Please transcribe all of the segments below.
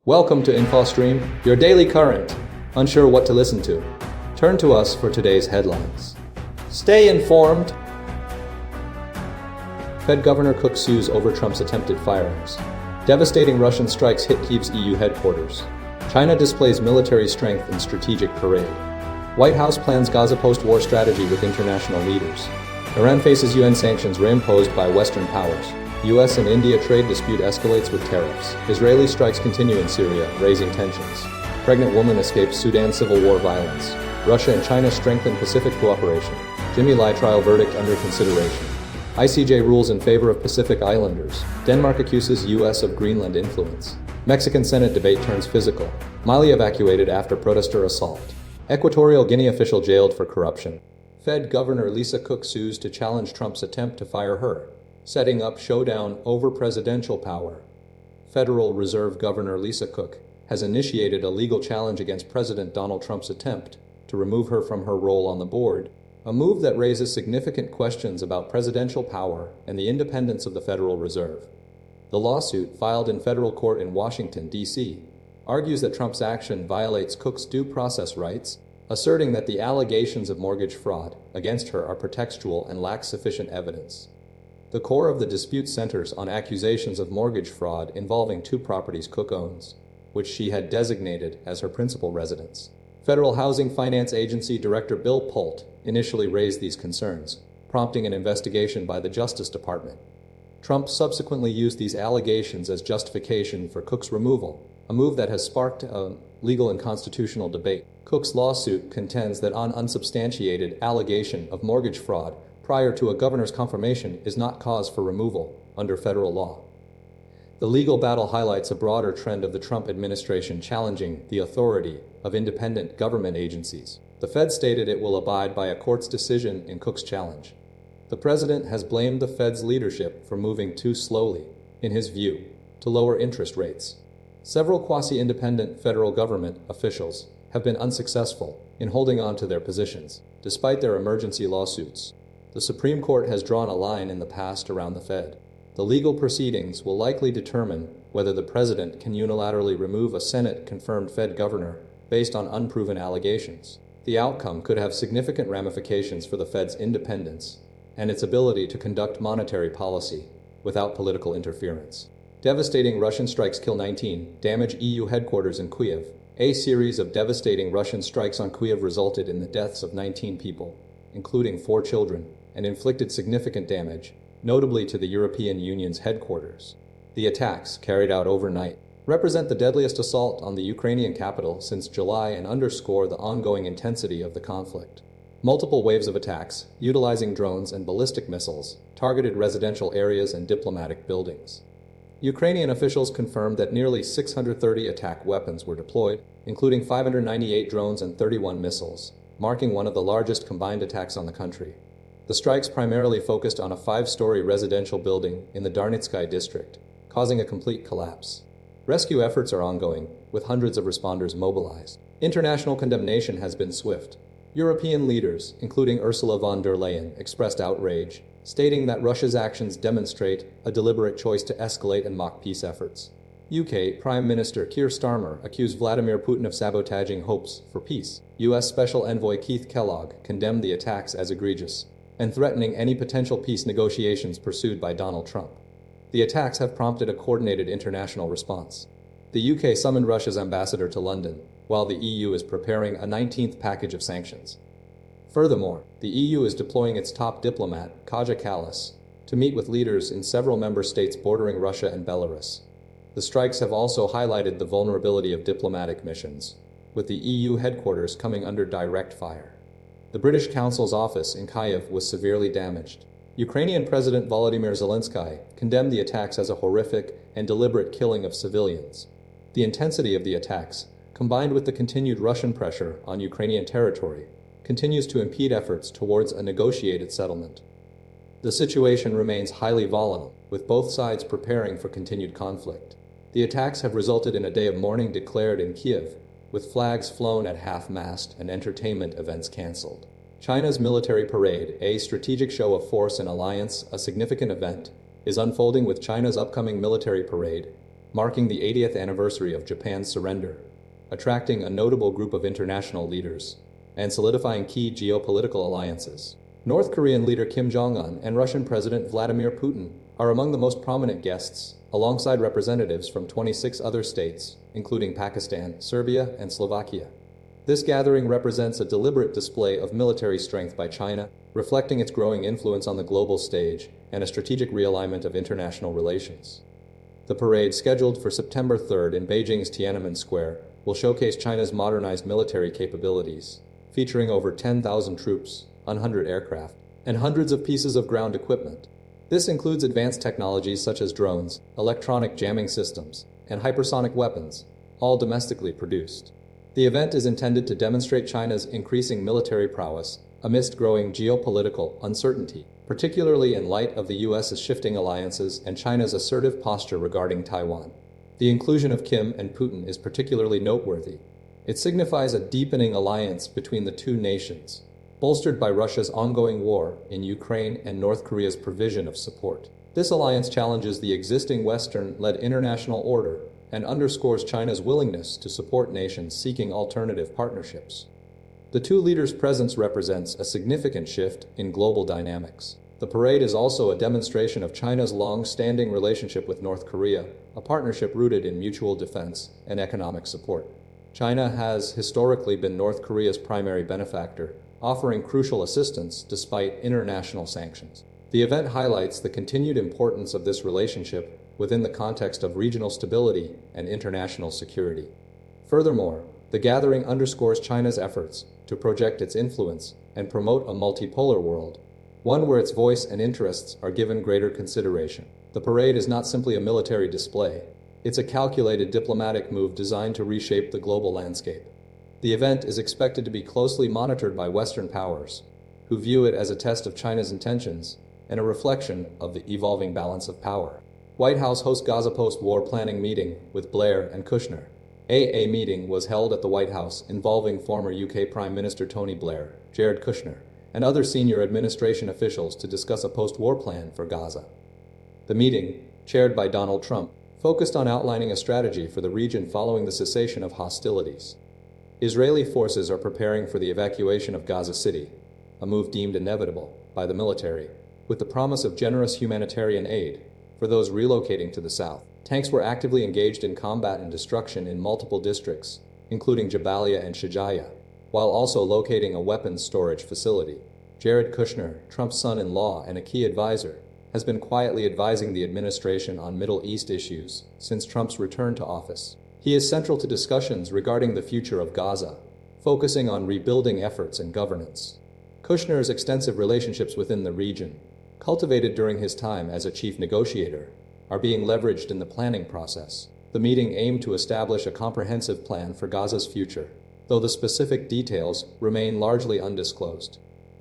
Welcome to InfoStream, your daily current. Unsure what to listen to? Turn to us for today's headlines. Stay informed. Fed Governor Cook sues over Trump's attempted firings. Devastating Russian strikes hit Kyiv's EU headquarters. China displays military strength in strategic parade. White House plans Gaza post-war strategy with international leaders. Iran faces UN sanctions reimposed by Western powers. US and India trade dispute escalates with tariffs. Israeli strikes continue in Syria, raising tensions. Pregnant woman escapes Sudan civil war violence. Russia and China strengthen Pacific cooperation. Milei trial verdict under consideration. ICJ rules in favor of Pacific Islanders. Denmark accuses US of Greenland influence. Mexican Senate debate turns physical. Milei evacuated after protester assault. Equatorial Guinea official jailed for corruption. Fed Governor Lisa Cook sues to challenge Trump's attempt to fire her, setting up showdown over presidential power. Federal Reserve Governor Lisa Cook has initiated a legal challenge against President Donald Trump's attempt to remove her from her role on the board, a move that raises significant questions about presidential power and the independence of the Federal Reserve. The lawsuit, filed in federal court in Washington, D.C., argues that Trump's action violates Cook's due process rights, asserting that the allegations of mortgage fraud against her are pretextual and lack sufficient evidence. The core of the dispute centers on accusations of mortgage fraud involving two properties Cook owns, which she had designated as her principal residence. Federal Housing Finance Agency Director Bill Polt initially raised these concerns, prompting an investigation by the Justice Department. Trump subsequently used these allegations as justification for Cook's removal, a move that has sparked a legal and constitutional debate. Cook's lawsuit contends that an unsubstantiated allegation of mortgage fraud prior to a governor's confirmation is not cause for removal under federal law. The legal battle highlights a broader trend of the Trump administration challenging the authority of independent government agencies. The Fed stated it will abide by a court's decision in Cook's challenge. The president has blamed the Fed's leadership for moving too slowly, in his view, to lower interest rates. Several quasi-independent federal government officials have been unsuccessful in holding on to their positions, despite their emergency lawsuits. The Supreme Court has drawn a line in the past around the Fed. The legal proceedings will likely determine whether the president can unilaterally remove a Senate-confirmed Fed governor based on unproven allegations. The outcome could have significant ramifications for the Fed's independence and its ability to conduct monetary policy without political interference. Devastating Russian strikes kill 19, damage EU headquarters in Kyiv. A series of devastating Russian strikes on Kyiv resulted in the deaths of 19 people, including 4 children, and inflicted significant damage, notably to the European Union's headquarters. The attacks, carried out overnight, represent the deadliest assault on the Ukrainian capital since July and underscore the ongoing intensity of the conflict. Multiple waves of attacks, utilizing drones and ballistic missiles, targeted residential areas and diplomatic buildings. Ukrainian officials confirmed that nearly 630 attack weapons were deployed, including 598 drones and 31 missiles, marking one of the largest combined attacks on the country. The strikes primarily focused on a 5-story residential building in the Darnitsky district, causing a complete collapse. Rescue efforts are ongoing, with hundreds of responders mobilized. International condemnation has been swift. European leaders, including Ursula von der Leyen, expressed outrage, stating that Russia's actions demonstrate a deliberate choice to escalate and mock peace efforts. UK Prime Minister Keir Starmer accused Vladimir Putin of sabotaging hopes for peace. US Special Envoy Keith Kellogg condemned the attacks as egregious and threatening any potential peace negotiations pursued by Donald Trump. The attacks have prompted a coordinated international response. The UK summoned Russia's ambassador to London, while the EU is preparing a 19th package of sanctions. Furthermore, the EU is deploying its top diplomat, Kaja Kallas, to meet with leaders in several member states bordering Russia and Belarus. The strikes have also highlighted the vulnerability of diplomatic missions, with the EU headquarters coming under direct fire. The British Council's office in Kyiv was severely damaged. Ukrainian President Volodymyr Zelensky condemned the attacks as a horrific and deliberate killing of civilians. The intensity of the attacks, combined with the continued Russian pressure on Ukrainian territory, continues to impede efforts towards a negotiated settlement. The situation remains highly volatile, with both sides preparing for continued conflict. The attacks have resulted in a day of mourning declared in Kyiv, with flags flown at half-mast and entertainment events cancelled. China's military parade, a strategic show of force and alliance, a significant event, is unfolding with China's upcoming military parade, marking the 80th anniversary of Japan's surrender, attracting a notable group of international leaders, and solidifying key geopolitical alliances. North Korean leader Kim Jong-un and Russian President Vladimir Putin are among the most prominent guests, alongside representatives from 26 other states, including Pakistan, Serbia, and Slovakia. This gathering represents a deliberate display of military strength by China, reflecting its growing influence on the global stage and a strategic realignment of international relations. The parade, scheduled for September 3rd in Beijing's Tiananmen Square, will showcase China's modernized military capabilities, featuring over 10,000 troops, 100 aircraft, and hundreds of pieces of ground equipment. This includes advanced technologies such as drones, electronic jamming systems, and hypersonic weapons, all domestically produced. The event is intended to demonstrate China's increasing military prowess amidst growing geopolitical uncertainty, particularly in light of the U.S.'s shifting alliances and China's assertive posture regarding Taiwan. The inclusion of Kim and Putin is particularly noteworthy. It signifies a deepening alliance between the two nations, bolstered by Russia's ongoing war in Ukraine and North Korea's provision of support. This alliance challenges the existing Western-led international order and underscores China's willingness to support nations seeking alternative partnerships. The two leaders' presence represents a significant shift in global dynamics. The parade is also a demonstration of China's long-standing relationship with North Korea, a partnership rooted in mutual defense and economic support. China has historically been North Korea's primary benefactor, offering crucial assistance despite international sanctions. The event highlights the continued importance of this relationship within the context of regional stability and international security. Furthermore, the gathering underscores China's efforts to project its influence and promote a multipolar world, one where its voice and interests are given greater consideration. The parade is not simply a military display. It's a calculated diplomatic move designed to reshape the global landscape. The event is expected to be closely monitored by Western powers, who view it as a test of China's intentions and a reflection of the evolving balance of power. White House hosts Gaza post-war planning meeting with Blair and Kushner. A meeting was held at the White House involving former UK Prime Minister Tony Blair, Jared Kushner, and other senior administration officials to discuss a post-war plan for Gaza. The meeting, chaired by Donald Trump, focused on outlining a strategy for the region following the cessation of hostilities. Israeli forces are preparing for the evacuation of Gaza City, a move deemed inevitable by the military, with the promise of generous humanitarian aid for those relocating to the south. Tanks were actively engaged in combat and destruction in multiple districts, including Jabalia and Shijaya, while also locating a weapons storage facility. Jared Kushner, Trump's son-in-law and a key advisor, has been quietly advising the administration on Middle East issues since Trump's return to office. He is central to discussions regarding the future of Gaza, focusing on rebuilding efforts and governance. Kushner's extensive relationships within the region, cultivated during his time as a chief negotiator, are being leveraged in the planning process. The meeting aimed to establish a comprehensive plan for Gaza's future, though the specific details remain largely undisclosed.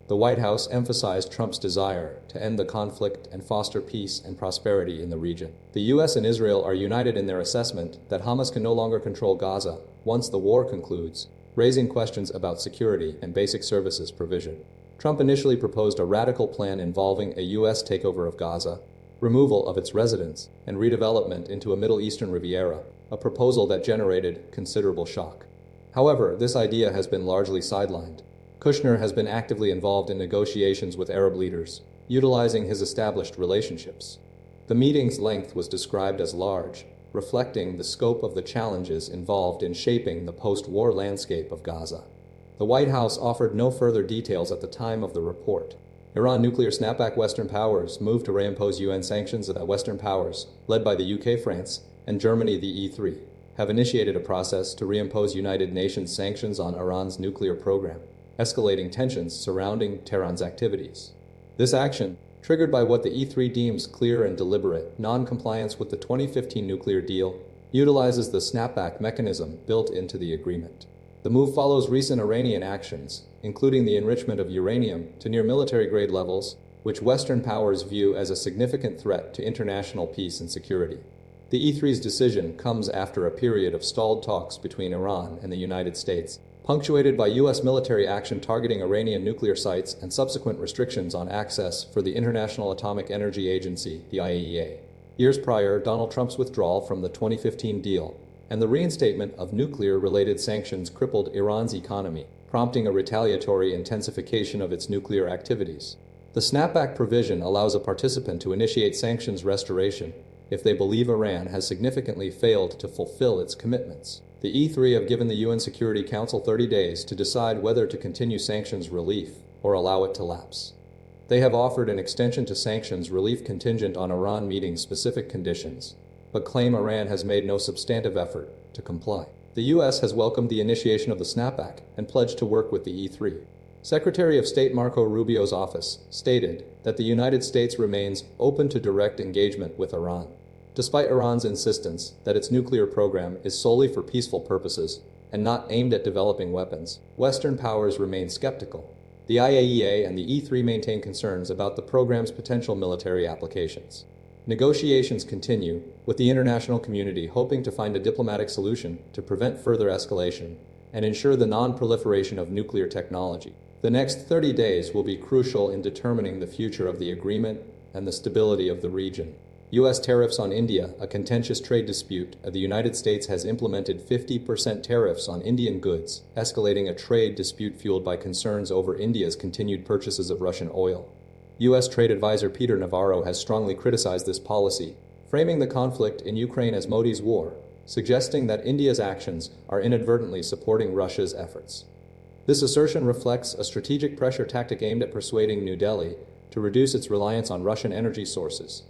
The White House emphasized Trump's desire to end the conflict and foster peace and prosperity in the region. The U.S. and Israel are united in their assessment that Hamas can no longer control Gaza once the war concludes, raising questions about security and basic services provision. Trump initially proposed a radical plan involving a U.S. takeover of Gaza, removal of its residents, and redevelopment into a Middle Eastern Riviera, a proposal that generated considerable shock. However, this idea has been largely sidelined. Kushner has been actively involved in negotiations with Arab leaders, utilizing his established relationships. The meeting's length was described as large, reflecting the scope of the challenges involved in shaping the post-war landscape of Gaza. The White House offered no further details at the time of the report. Iran nuclear snapback. Western powers moved to reimpose UN sanctions. That Western powers, led by the UK, France, and Germany, the E3, have initiated a process to reimpose United Nations sanctions on Iran's nuclear program, escalating tensions surrounding Tehran's activities. This action, triggered by what the E3 deems clear and deliberate non-compliance with the 2015 nuclear deal, utilizes the snapback mechanism built into the agreement. The move follows recent Iranian actions, including the enrichment of uranium to near military-grade levels, which Western powers view as a significant threat to international peace and security. The E3's decision comes after a period of stalled talks between Iran and the United States, punctuated by U.S. military action targeting Iranian nuclear sites and subsequent restrictions on access for the International Atomic Energy Agency, the IAEA. Years prior, Donald Trump's withdrawal from the 2015 deal and the reinstatement of nuclear-related sanctions crippled Iran's economy, prompting a retaliatory intensification of its nuclear activities. The snapback provision allows a participant to initiate sanctions restoration if they believe Iran has significantly failed to fulfill its commitments. The E3 have given the UN Security Council 30 days to decide whether to continue sanctions relief or allow it to lapse. They have offered an extension to sanctions relief contingent on Iran meeting specific conditions, but claim Iran has made no substantive effort to comply. The US has welcomed the initiation of the snapback and pledged to work with the E3. Secretary of State Marco Rubio's office stated that the United States remains open to direct engagement with Iran, despite Iran's insistence that its nuclear program is solely for peaceful purposes and not aimed at developing weapons. Western powers remain skeptical. The IAEA and the E3 maintain concerns about the program's potential military applications. Negotiations continue, with the international community hoping to find a diplomatic solution to prevent further escalation and ensure the non-proliferation of nuclear technology. The next 30 days will be crucial in determining the future of the agreement and the stability of the region. U.S. tariffs on India, a contentious trade dispute. The United States has implemented 50% tariffs on Indian goods, escalating a trade dispute fueled by concerns over India's continued purchases of Russian oil. U.S. trade advisor Peter Navarro has strongly criticized this policy, framing the conflict in Ukraine as Modi's war, suggesting that India's actions are inadvertently supporting Russia's efforts. This assertion reflects a strategic pressure tactic aimed at persuading New Delhi to reduce its reliance on Russian energy sources.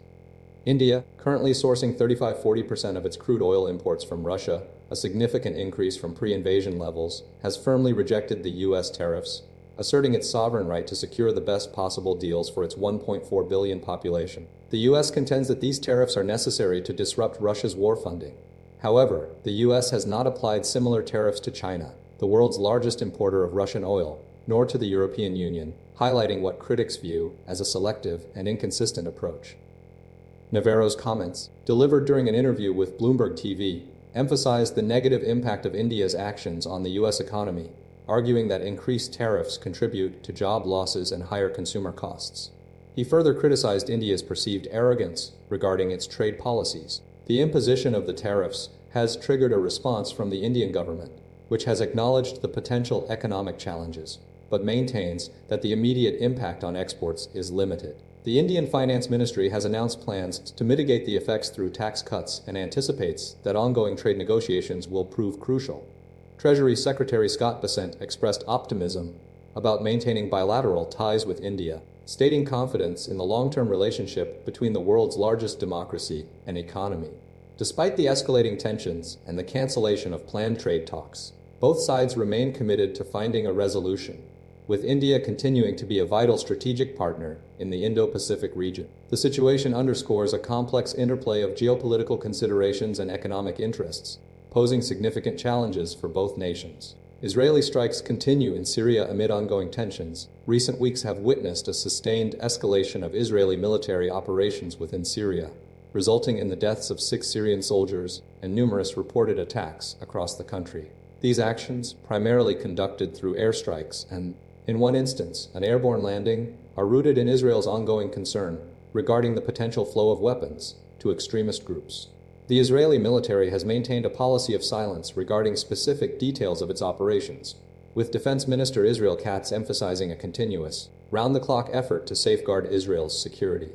India, currently sourcing 35–40% of its crude oil imports from Russia, a significant increase from pre-invasion levels, has firmly rejected the U.S. tariffs, asserting its sovereign right to secure the best possible deals for its 1.4 billion population. The U.S. contends that these tariffs are necessary to disrupt Russia's war funding. However, the U.S. has not applied similar tariffs to China, the world's largest importer of Russian oil, nor to the European Union, highlighting what critics view as a selective and inconsistent approach. Navarro's comments, delivered during an interview with Bloomberg TV, emphasized the negative impact of India's actions on the U.S. economy, arguing that increased tariffs contribute to job losses and higher consumer costs. He further criticized India's perceived arrogance regarding its trade policies. The imposition of the tariffs has triggered a response from the Indian government, which has acknowledged the potential economic challenges, but maintains that the immediate impact on exports is limited. The Indian Finance Ministry has announced plans to mitigate the effects through tax cuts and anticipates that ongoing trade negotiations will prove crucial. Treasury Secretary Scott Bessent expressed optimism about maintaining bilateral ties with India, stating confidence in the long-term relationship between the world's largest democracy and economy. Despite the escalating tensions and the cancellation of planned trade talks, both sides remain committed to finding a resolution, with India continuing to be a vital strategic partner in the Indo-Pacific region. The situation underscores a complex interplay of geopolitical considerations and economic interests, posing significant challenges for both nations. Israeli strikes continue in Syria amid ongoing tensions. Recent weeks have witnessed a sustained escalation of Israeli military operations within Syria, resulting in the deaths of 6 Syrian soldiers and numerous reported attacks across the country. These actions, primarily conducted through airstrikes and, in one instance, an airborne landing, are rooted in Israel's ongoing concern regarding the potential flow of weapons to extremist groups. The Israeli military has maintained a policy of silence regarding specific details of its operations, with Defense Minister Israel Katz emphasizing a continuous, round-the-clock effort to safeguard Israel's security.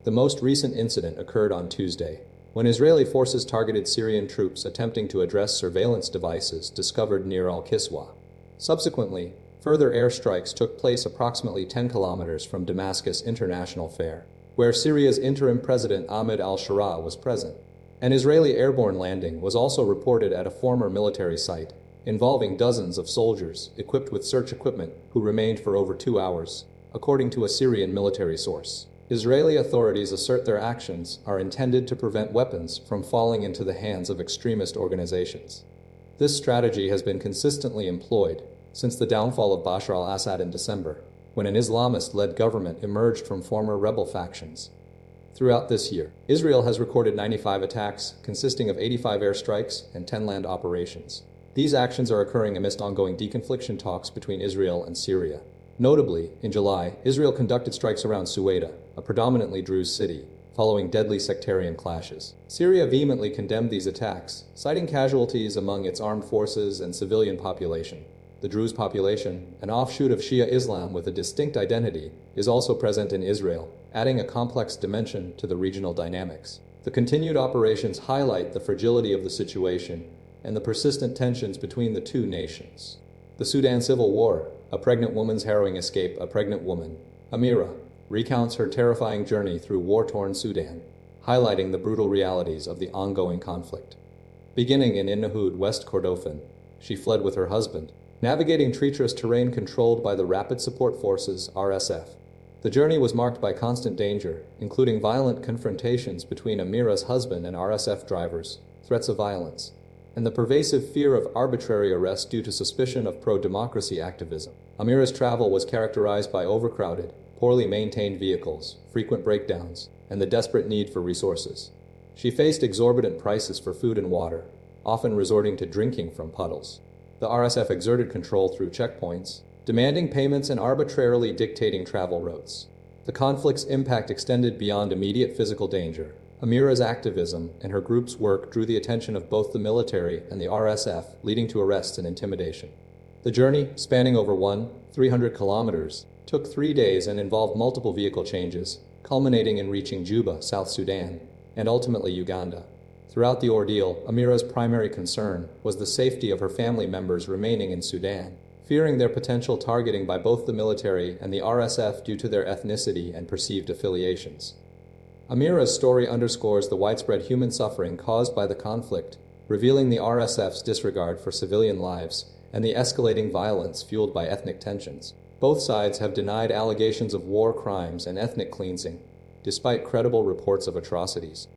The most recent incident occurred on Tuesday, when Israeli forces targeted Syrian troops attempting to address surveillance devices discovered near Al-Kiswa. Subsequently, further airstrikes took place approximately 10 kilometers from Damascus International Fair, where Syria's interim president Ahmed al-Shara was present. An Israeli airborne landing was also reported at a former military site, involving dozens of soldiers equipped with search equipment who remained for over 2 hours, according to a Syrian military source. Israeli authorities assert their actions are intended to prevent weapons from falling into the hands of extremist organizations. This strategy has been consistently employed since the downfall of Bashar al-Assad in December, when an Islamist-led government emerged from former rebel factions. Throughout this year, Israel has recorded 95 attacks, consisting of 85 airstrikes and 10 land operations. These actions are occurring amidst ongoing deconfliction talks between Israel and Syria. Notably, in July, Israel conducted strikes around Sueda, a predominantly Druze city, following deadly sectarian clashes. Syria vehemently condemned these attacks, citing casualties among its armed forces and civilian population. The Druze population, an offshoot of Shia Islam with a distinct identity, is also present in Israel, adding a complex dimension to the regional dynamics. The continued operations highlight the fragility of the situation and the persistent tensions between the two nations. The Sudan Civil War, a pregnant woman's harrowing escape. A pregnant woman, Amira, recounts her terrifying journey through war-torn Sudan, highlighting the brutal realities of the ongoing conflict. Beginning in Nahud, West Kordofan, she fled with her husband, navigating treacherous terrain controlled by the Rapid Support Forces (RSF). The journey was marked by constant danger, including violent confrontations between Amira's husband and RSF drivers, threats of violence, and the pervasive fear of arbitrary arrest due to suspicion of pro-democracy activism. Amira's travel was characterized by overcrowded, poorly maintained vehicles, frequent breakdowns, and the desperate need for resources. She faced exorbitant prices for food and water, often resorting to drinking from puddles. The RSF exerted control through checkpoints, demanding payments and arbitrarily dictating travel routes. The conflict's impact extended beyond immediate physical danger. Amira's activism and her group's work drew the attention of both the military and the RSF, leading to arrests and intimidation. The journey, spanning over 300 kilometers, took 3 days and involved multiple vehicle changes, culminating in reaching Juba, South Sudan, and ultimately Uganda. Throughout the ordeal, Amira's primary concern was the safety of her family members remaining in Sudan, fearing their potential targeting by both the military and the RSF due to their ethnicity and perceived affiliations. Amira's story underscores the widespread human suffering caused by the conflict, revealing the RSF's disregard for civilian lives and the escalating violence fueled by ethnic tensions. Both sides have denied allegations of war crimes and ethnic cleansing, despite credible reports of atrocities.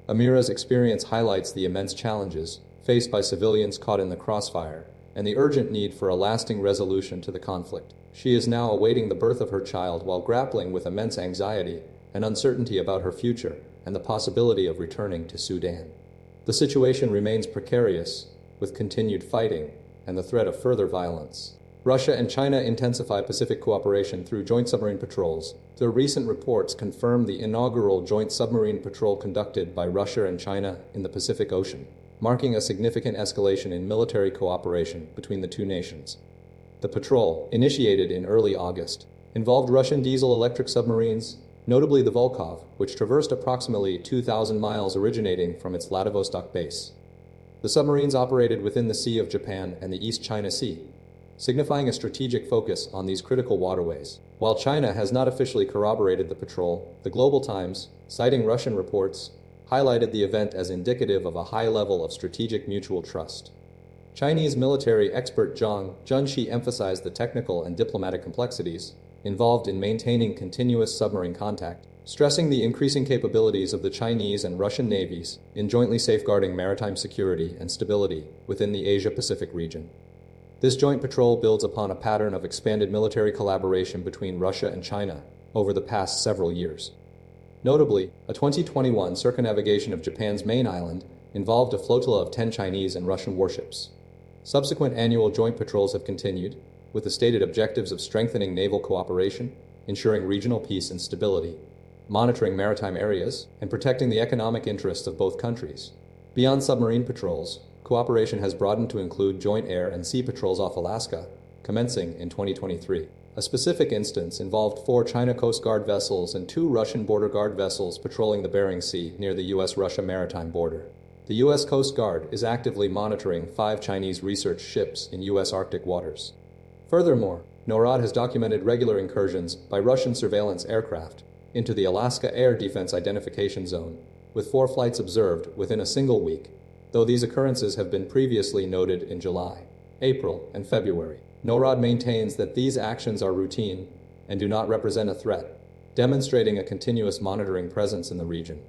Amira's experience highlights the immense challenges faced by civilians caught in the crossfire and the urgent need for a lasting resolution to the conflict. She is now awaiting the birth of her child while grappling with immense anxiety and uncertainty about her future and the possibility of returning to Sudan. The situation remains precarious, with continued fighting and the threat of further violence. Russia and China intensify Pacific cooperation through joint submarine patrols. The recent reports confirm the inaugural joint submarine patrol conducted by Russia and China in the Pacific Ocean, marking a significant escalation in military cooperation between the two nations. The patrol, initiated in early August, involved Russian diesel-electric submarines, notably the Volkov, which traversed approximately 2,000 miles originating from its Vladivostok base. The submarines operated within the Sea of Japan and the East China Sea, signifying a strategic focus on these critical waterways. While China has not officially corroborated the patrol, the Global Times, citing Russian reports, highlighted the event as indicative of a high level of strategic mutual trust. Chinese military expert Zhang Junshi emphasized the technical and diplomatic complexities involved in maintaining continuous submarine contact, stressing the increasing capabilities of the Chinese and Russian navies in jointly safeguarding maritime security and stability within the Asia-Pacific region. This joint patrol builds upon a pattern of expanded military collaboration between Russia and China over the past several years. Notably, a 2021 circumnavigation of Japan's main island involved a flotilla of 10 Chinese and Russian warships. Subsequent annual joint patrols have continued, with the stated objectives of strengthening naval cooperation, ensuring regional peace and stability, monitoring maritime areas, and protecting the economic interests of both countries. Beyond submarine patrols, cooperation has broadened to include joint air and sea patrols off Alaska, commencing in 2023. A specific instance involved 4 China Coast Guard vessels and 2 Russian Border Guard vessels patrolling the Bering Sea near the U.S.-Russia maritime border. The U.S. Coast Guard is actively monitoring 5 Chinese research ships in U.S. Arctic waters. Furthermore, NORAD has documented regular incursions by Russian surveillance aircraft into the Alaska Air Defense Identification Zone, with 4 flights observed within a single week, though these occurrences have been previously noted in July, April, and February. NORAD maintains that these actions are routine and do not represent a threat, demonstrating a continuous monitoring presence in the region.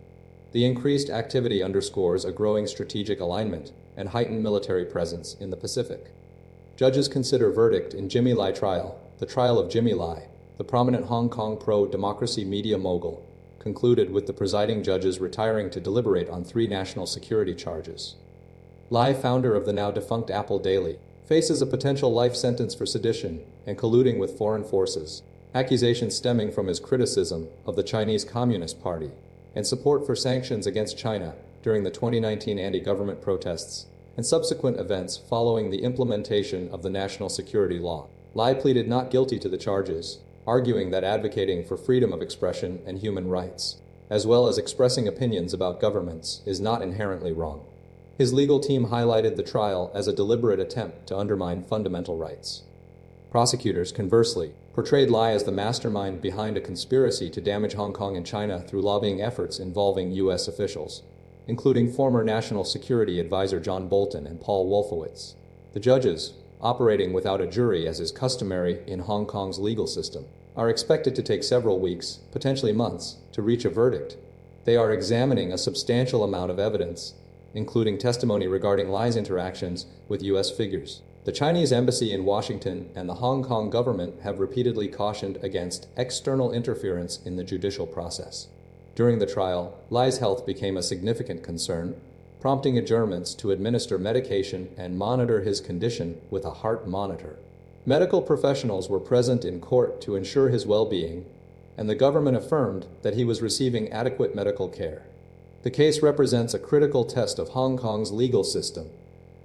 The increased activity underscores a growing strategic alignment and heightened military presence in the Pacific. Judges consider verdict in Jimmy Lai trial. The trial of Jimmy Lai, the prominent Hong Kong pro-democracy media mogul, concluded with the presiding judges retiring to deliberate on 3 national security charges. Lai, founder of the now-defunct Apple Daily, faces a potential life sentence for sedition and colluding with foreign forces, accusations stemming from his criticism of the Chinese Communist Party. and support for sanctions against China during the 2019 anti-government protests and subsequent events following the implementation of the national security law. Lai pleaded not guilty to the charges, arguing that advocating for freedom of expression and human rights, as well as expressing opinions about governments, is not inherently wrong. His legal team highlighted the trial as a deliberate attempt to undermine fundamental rights. Prosecutors, conversely, portrayed Lai as the mastermind behind a conspiracy to damage Hong Kong and China through lobbying efforts involving U.S. officials, including former National Security Advisor John Bolton and Paul Wolfowitz. The judges, operating without a jury as is customary in Hong Kong's legal system, are expected to take several weeks, potentially months, to reach a verdict. They are examining a substantial amount of evidence, including testimony regarding Lai's interactions with U.S. figures. The Chinese embassy in Washington and the Hong Kong government have repeatedly cautioned against external interference in the judicial process. During the trial, Lai's health became a significant concern, prompting adjournments to administer medication and monitor his condition with a heart monitor. Medical professionals were present in court to ensure his well-being, and the government affirmed that he was receiving adequate medical care. The case represents a critical test of Hong Kong's legal system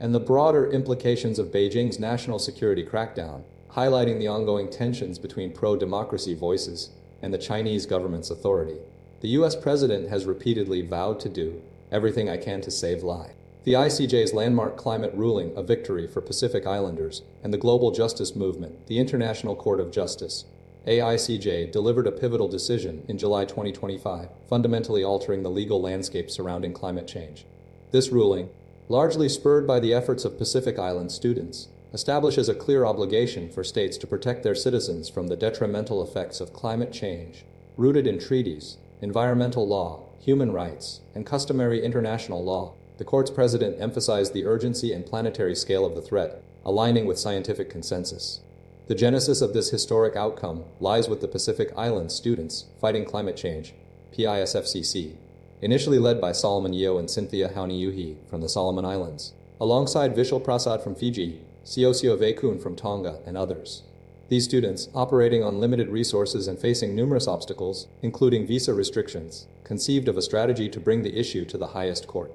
and the broader implications of Beijing's national security crackdown, highlighting the ongoing tensions between pro-democracy voices and the Chinese government's authority. The U.S. president has repeatedly vowed to do everything I can to save Lai. The ICJ's landmark climate ruling, a victory for Pacific Islanders and the global justice movement, the International Court of Justice, AICJ, delivered a pivotal decision in July 2025, fundamentally altering the legal landscape surrounding climate change. This ruling, largely spurred by the efforts of Pacific Island students, establishes a clear obligation for states to protect their citizens from the detrimental effects of climate change, rooted in treaties, environmental law, human rights, and customary international law. The court's president emphasized the urgency and planetary scale of the threat, aligning with scientific consensus. The genesis of this historic outcome lies with the Pacific Island students fighting climate change, PISFCC, initially led by Solomon Yeo and Cynthia Hauniuhi from the Solomon Islands, alongside Vishal Prasad from Fiji, Siosio Vaikun from Tonga, and others. These students, operating on limited resources and facing numerous obstacles, including visa restrictions, conceived of a strategy to bring the issue to the highest court.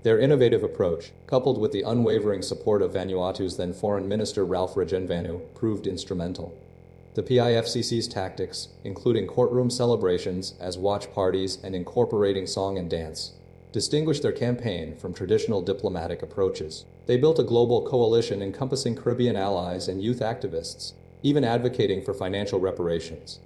Their innovative approach, coupled with the unwavering support of Vanuatu's then Foreign Minister Ralph Rajenvanu, proved instrumental. The PIFCC's tactics, including courtroom celebrations as watch parties and incorporating song and dance, distinguished their campaign from traditional diplomatic approaches. They built a global coalition encompassing Caribbean allies and youth activists, even advocating for financial reparations.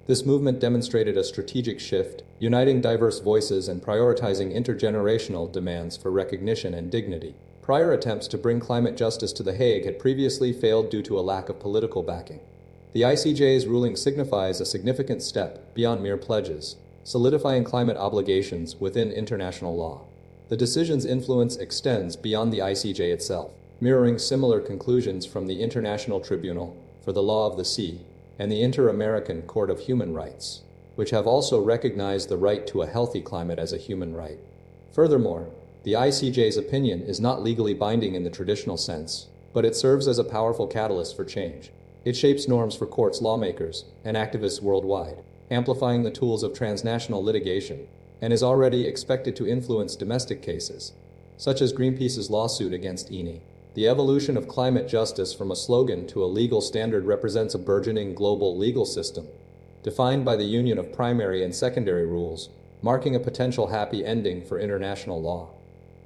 This movement demonstrated a strategic shift, uniting diverse voices and prioritizing intergenerational demands for recognition and dignity. Prior attempts to bring climate justice to The Hague had previously failed due to a lack of political backing. The ICJ's ruling signifies a significant step beyond mere pledges, solidifying climate obligations within international law. The decision's influence extends beyond the ICJ itself, mirroring similar conclusions from the International Tribunal for the Law of the Sea and the Inter-American Court of Human Rights, which have also recognized the right to a healthy climate as a human right. Furthermore, the ICJ's opinion is not legally binding in the traditional sense, but it serves as a powerful catalyst for change. It shapes norms for courts, lawmakers, and activists worldwide, amplifying the tools of transnational litigation, and is already expected to influence domestic cases, such as Greenpeace's lawsuit against Guinea. The evolution of climate justice from a slogan to a legal standard represents a burgeoning global legal system, defined by the union of primary and secondary rules, marking a potential happy ending for international law.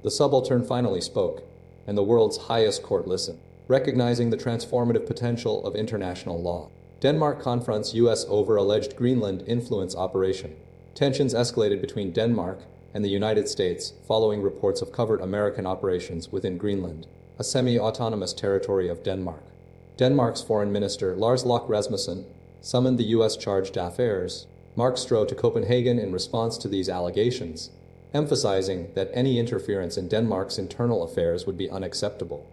The subaltern finally spoke, and the world's highest court listened, recognizing the transformative potential of international law. Denmark confronts U.S. over alleged Greenland influence operation. Tensions escalated between Denmark and the United States following reports of covert American operations within Greenland, a semi-autonomous territory of Denmark. Denmark's Foreign Minister Lars Løkke Rasmussen summoned the U.S. chargé d'affaires, Mark Stroh, to Copenhagen in response to these allegations, emphasizing that any interference in Denmark's internal affairs would be unacceptable.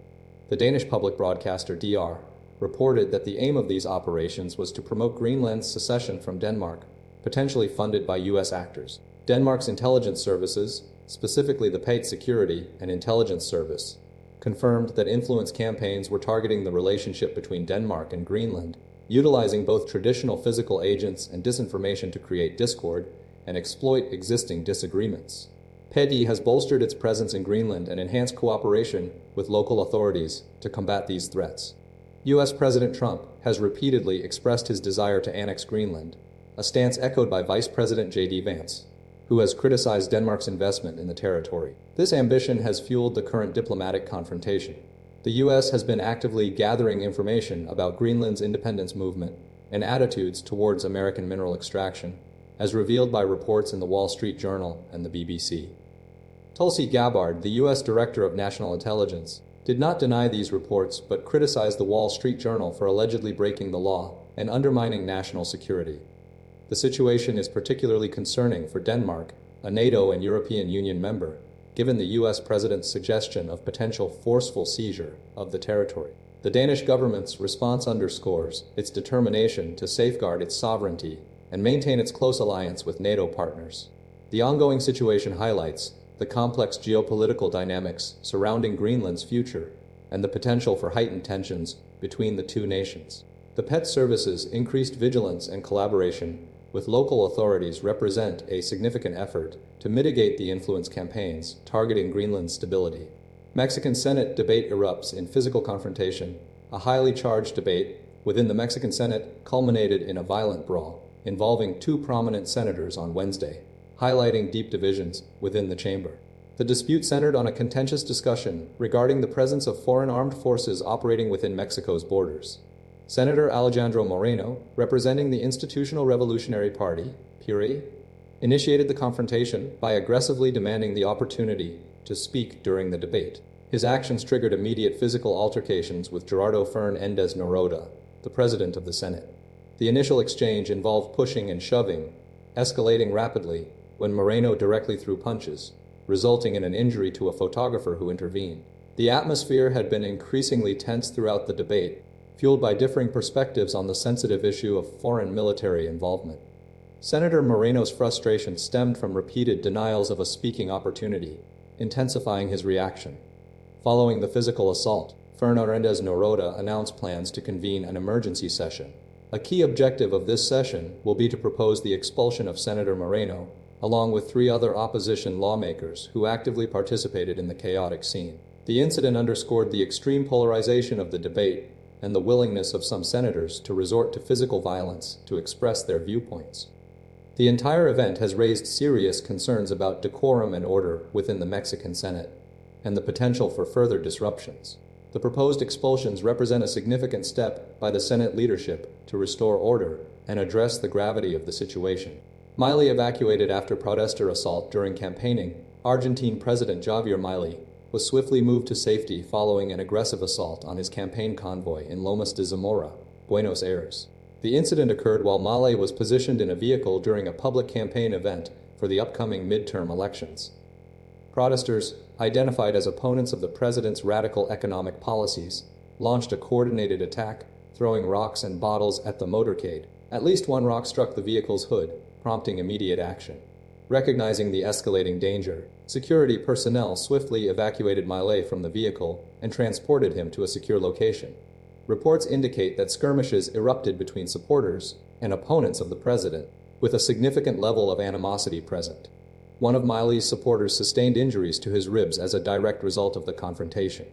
The Danish public broadcaster DR reported that the aim of these operations was to promote Greenland's secession from Denmark, potentially funded by U.S. actors. Denmark's intelligence services, specifically the Pate Security and Intelligence Service, confirmed that influence campaigns were targeting the relationship between Denmark and Greenland, utilizing both traditional physical agents and disinformation to create discord, and exploit existing disagreements. PEDI has bolstered its presence in Greenland and enhanced cooperation with local authorities to combat these threats. U.S. President Trump has repeatedly expressed his desire to annex Greenland, a stance echoed by Vice President J.D. Vance, who has criticized Denmark's investment in the territory. This ambition has fueled the current diplomatic confrontation. The U.S. has been actively gathering information about Greenland's independence movement and attitudes towards American mineral extraction, as revealed by reports in the Wall Street Journal and the BBC. Tulsi Gabbard, the U.S. Director of National Intelligence, did not deny these reports but criticized the Wall Street Journal for allegedly breaking the law and undermining national security. The situation is particularly concerning for Denmark, a NATO and European Union member, given the U.S. President's suggestion of potential forceful seizure of the territory. The Danish government's response underscores its determination to safeguard its sovereignty and maintain its close alliance with NATO partners. The ongoing situation highlights the complex geopolitical dynamics surrounding Greenland's future and the potential for heightened tensions between the two nations. The PET service's increased vigilance and collaboration with local authorities represent a significant effort to mitigate the influence campaigns targeting Greenland's stability. Mexican Senate debate erupts in physical confrontation. A highly charged debate within the Mexican Senate culminated in a violent brawl involving two prominent senators on Wednesday, highlighting deep divisions within the chamber. The dispute centered on a contentious discussion regarding the presence of foreign armed forces operating within Mexico's borders. Senator Alejandro Moreno, representing the Institutional Revolutionary Party, PRI, initiated the confrontation by aggressively demanding the opportunity to speak during the debate. His actions triggered immediate physical altercations with Gerardo Fernández Noroda, the president of the Senate. The initial exchange involved pushing and shoving, escalating rapidly when Moreno directly threw punches, resulting in an injury to a photographer who intervened. The atmosphere had been increasingly tense throughout the debate, fueled by differing perspectives on the sensitive issue of foreign military involvement. Senator Moreno's frustration stemmed from repeated denials of a speaking opportunity, intensifying his reaction. Following the physical assault, Fernández Noroda announced plans to convene an emergency session. A key objective of this session will be to propose the expulsion of Senator Moreno, along with 3 other opposition lawmakers who actively participated in the chaotic scene. The incident underscored the extreme polarization of the debate and the willingness of some senators to resort to physical violence to express their viewpoints. The entire event has raised serious concerns about decorum and order within the Mexican Senate, and the potential for further disruptions. The proposed expulsions represent a significant step by the Senate leadership to restore order and address the gravity of the situation. Milei evacuated after Protestor assault during campaigning. Argentine President Javier Milei was swiftly moved to safety following an aggressive assault on his campaign convoy in Lomas de Zamora, Buenos Aires. The incident occurred while Milei was positioned in a vehicle during a public campaign event for the upcoming midterm elections. Protesters, identified as opponents of the president's radical economic policies, launched a coordinated attack, throwing rocks and bottles at the motorcade. At least one rock struck the vehicle's hood, prompting immediate action. Recognizing the escalating danger, security personnel swiftly evacuated Milei from the vehicle and transported him to a secure location. Reports indicate that skirmishes erupted between supporters and opponents of the president, with a significant level of animosity present. One of Milei's supporters sustained injuries to his ribs as a direct result of the confrontation.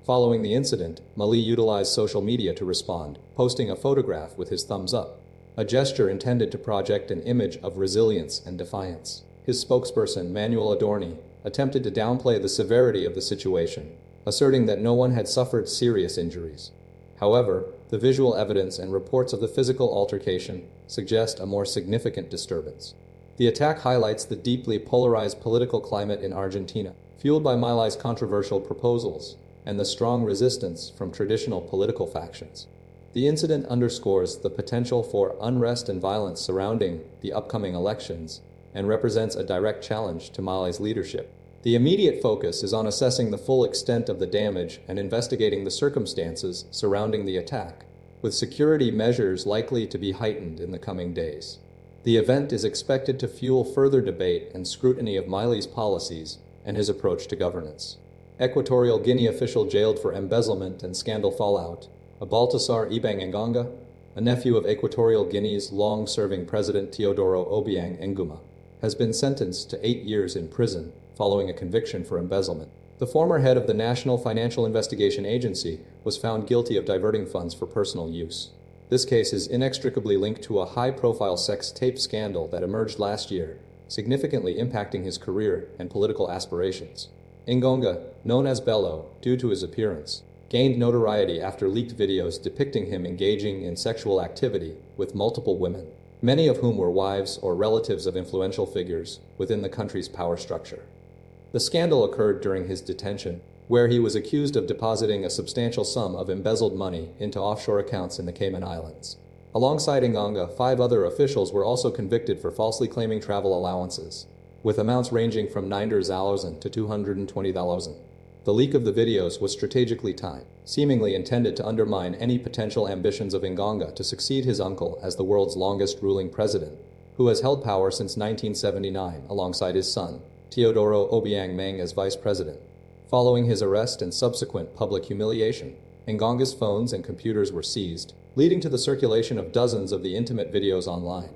Following the incident, Milei utilized social media to respond, posting a photograph with his thumbs up, a gesture intended to project an image of resilience and defiance. His spokesperson, Manuel Adorni, attempted to downplay the severity of the situation, asserting that no one had suffered serious injuries. However, the visual evidence and reports of the physical altercation suggest a more significant disturbance. The attack highlights the deeply polarized political climate in Argentina, fueled by Milei's controversial proposals and the strong resistance from traditional political factions. The incident underscores the potential for unrest and violence surrounding the upcoming elections and represents a direct challenge to Milei's leadership. The immediate focus is on assessing the full extent of the damage and investigating the circumstances surrounding the attack, with security measures likely to be heightened in the coming days. The event is expected to fuel further debate and scrutiny of Milei's policies and his approach to governance. Equatorial Guinea official jailed for embezzlement and scandal fallout. Baltasar Ibang Nganga, a nephew of Equatorial Guinea's long-serving president Teodoro Obiang Nguema, has been sentenced to 8 years in prison following a conviction for embezzlement. The former head of the National Financial Investigation Agency was found guilty of diverting funds for personal use. This case is inextricably linked to a high-profile sex tape scandal that emerged last year, significantly impacting his career and political aspirations. Ngonga, known as Bello due to his appearance, gained notoriety after leaked videos depicting him engaging in sexual activity with multiple women, many of whom were wives or relatives of influential figures within the country's power structure. The scandal occurred during his detention, where he was accused of depositing a substantial sum of embezzled money into offshore accounts in the Cayman Islands. Alongside Ngonga, 5 other officials were also convicted for falsely claiming travel allowances, with amounts ranging from $9,000 to $220,000. The leak of the videos was strategically timed, seemingly intended to undermine any potential ambitions of Ngonga to succeed his uncle as the world's longest ruling president, who has held power since 1979 alongside his son, Teodoro Obiang Meng, as vice president. Following his arrest and subsequent public humiliation, Ngonga's phones and computers were seized, leading to the circulation of dozens of the intimate videos online.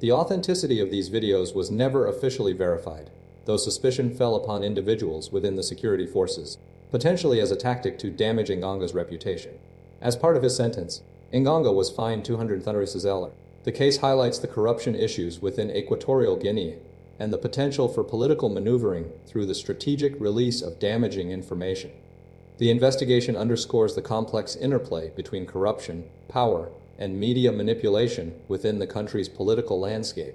The authenticity of these videos was never officially verified, though suspicion fell upon individuals within the security forces, potentially as a tactic to damage Ngonga's reputation. As part of his sentence, Ngonga was fined $200,000. The case highlights the corruption issues within Equatorial Guinea and the potential for political maneuvering through the strategic release of damaging information. The investigation underscores the complex interplay between corruption, power, and media manipulation within the country's political landscape.